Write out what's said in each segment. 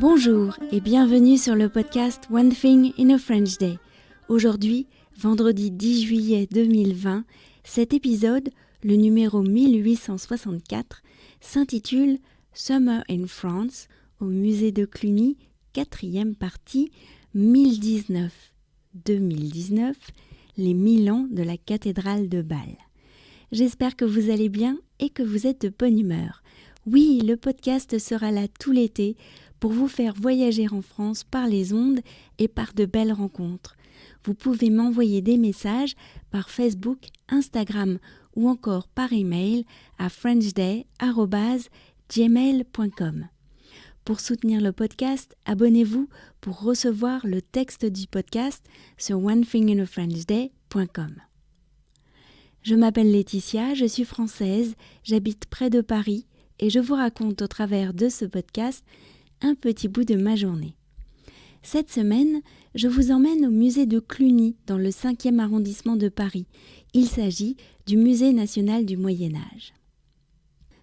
Bonjour et bienvenue sur le podcast One Thing in a French Day. Aujourd'hui, vendredi 10 juillet 2020, cet épisode, le numéro 1864, s'intitule Summer in France au musée de Cluny, 4e partie, 1019-2019, les 1000 ans de la cathédrale de Bâle. J'espère que vous allez bien et que vous êtes de bonne humeur. Oui, le podcast sera là tout l'été pour vous faire voyager en France par les ondes et par de belles rencontres. Vous pouvez m'envoyer des messages par Facebook, Instagram ou encore par email à frenchday@gmail.com. Pour soutenir le podcast, abonnez-vous pour recevoir le texte du podcast sur onethinginafrenchday.com. Je m'appelle Laetitia, je suis française, j'habite près de Paris et je vous raconte au travers de ce podcast un petit bout de ma journée. Cette semaine, je vous emmène au musée de Cluny dans le 5e arrondissement de Paris. Il s'agit du Musée national du Moyen-Âge.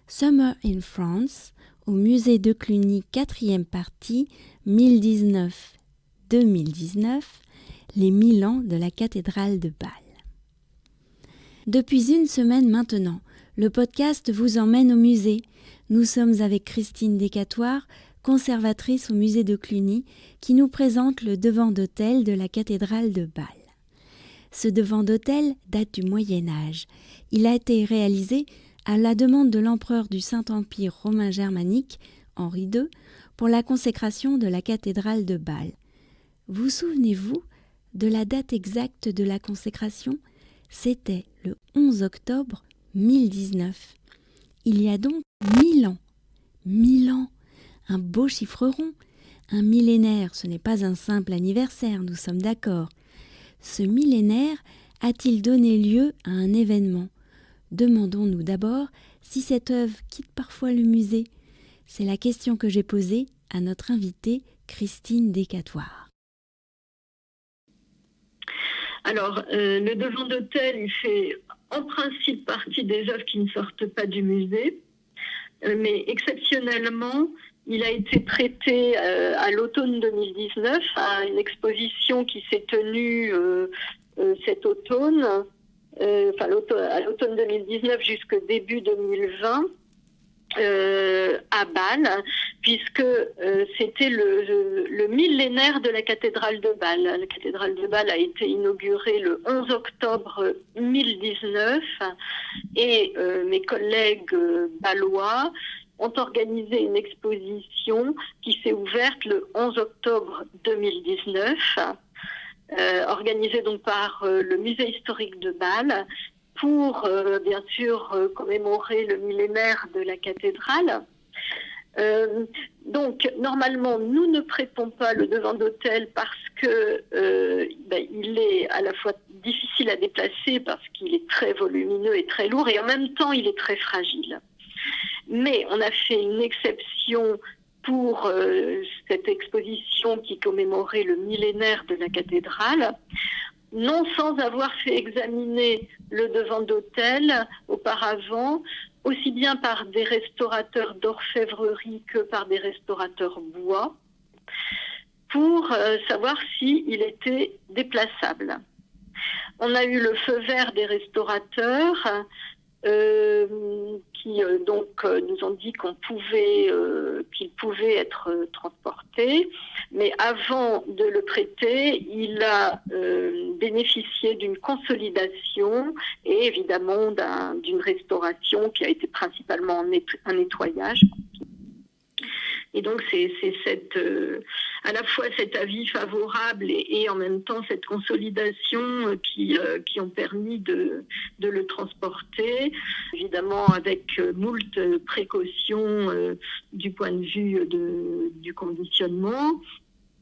Summer in France, au musée de Cluny, 4e partie, 1019-2019, les 1000 ans de la cathédrale de Bâle. Depuis une semaine maintenant, le podcast vous emmène au musée. Nous sommes avec Christine Descatoires, conservatrice au musée de Cluny, qui nous présente le devant d'autel de la cathédrale de Bâle. Ce devant d'autel date du Moyen-Âge. Il a été réalisé à la demande de l'empereur du Saint-Empire romain germanique, Henri II, pour la consécration de la cathédrale de Bâle. Vous souvenez-vous de la date exacte de la consécration ? C'était le 11 octobre 1019. Il y a donc 1000 ans. 1000 ans, un beau chiffre rond. Un millénaire, ce n'est pas un simple anniversaire, nous sommes d'accord. Ce millénaire a-t-il donné lieu à un événement ? Demandons-nous d'abord si cette œuvre quitte parfois le musée. C'est la question que j'ai posée à notre invitée Christine Descatoires. Alors, le devant d'autel, il fait en principe partie des œuvres qui ne sortent pas du musée, mais exceptionnellement, il a été prêté à l'automne 2019 à une exposition qui s'est tenue cet automne, à l'automne 2019 jusqu'au début 2020. À Bâle, puisque c'était le millénaire de la cathédrale de Bâle. La cathédrale de Bâle a été inaugurée le 11 octobre 1019 et mes collègues bâlois ont organisé une exposition qui s'est ouverte le 11 octobre 2019, organisée donc par le musée historique de Bâle, pour bien sûr commémorer le millénaire de la cathédrale. Donc normalement nous ne prêtons pas le devant d'autel parce que il est à la fois difficile à déplacer parce qu'il est très volumineux et très lourd et en même temps il est très fragile. Mais on a fait une exception pour cette exposition qui commémorait le millénaire de la cathédrale, non sans avoir fait examiner le devant d'autel auparavant, aussi bien par des restaurateurs d'orfèvrerie que par des restaurateurs bois, pour savoir s'il était déplaçable. On a eu le feu vert des restaurateurs qui nous ont dit qu'il pouvait être transporté, mais avant de le prêter, il a bénéficié d'une consolidation et évidemment d'une restauration qui a été principalement un nettoyage. Et donc c'est à la fois cet avis favorable et en même temps cette consolidation qui ont permis de le transporter, évidemment avec moult précautions du point de vue du conditionnement.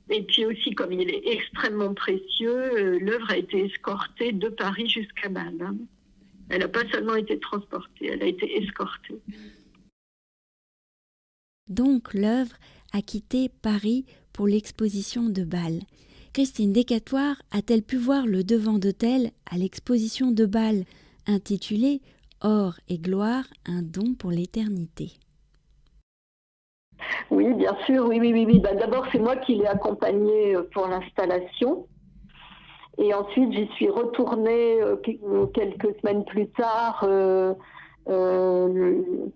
Et puis aussi, comme il est extrêmement précieux, l'œuvre a été escortée de Paris jusqu'à Bâle. Elle n'a pas seulement été transportée, elle a été escortée. Donc l'œuvre a quitté Paris pour l'exposition de Bâle. Christine Descatoires a-t-elle pu voir le devant d'autel à l'exposition de Bâle intitulée « Or et gloire, un don pour l'éternité ». Oui, bien sûr, oui. D'abord, c'est moi qui l'ai accompagné pour l'installation. Et ensuite, j'y suis retournée quelques semaines plus tard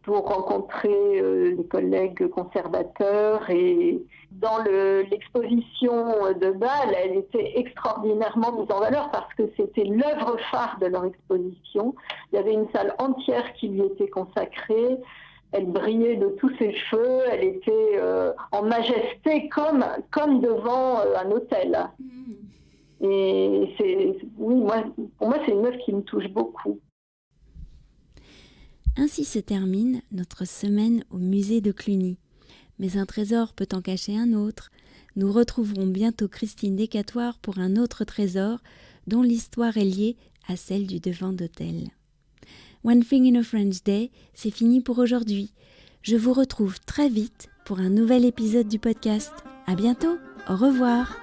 pour rencontrer des collègues conservateurs. Et dans l'exposition de Bâle, elle était extraordinairement mise en valeur parce que c'était l'œuvre phare de leur exposition. Il y avait une salle entière qui lui était consacrée. Elle brillait de tous ses cheveux, elle était en majesté comme devant un hôtel. Et pour moi, c'est une œuvre qui me touche beaucoup. Ainsi se termine notre semaine au musée de Cluny. Mais un trésor peut en cacher un autre. Nous retrouverons bientôt Christine Descatoire pour un autre trésor dont l'histoire est liée à celle du devant d'hôtel. One Thing in a French Day, c'est fini pour aujourd'hui. Je vous retrouve très vite pour un nouvel épisode du podcast. À bientôt, au revoir.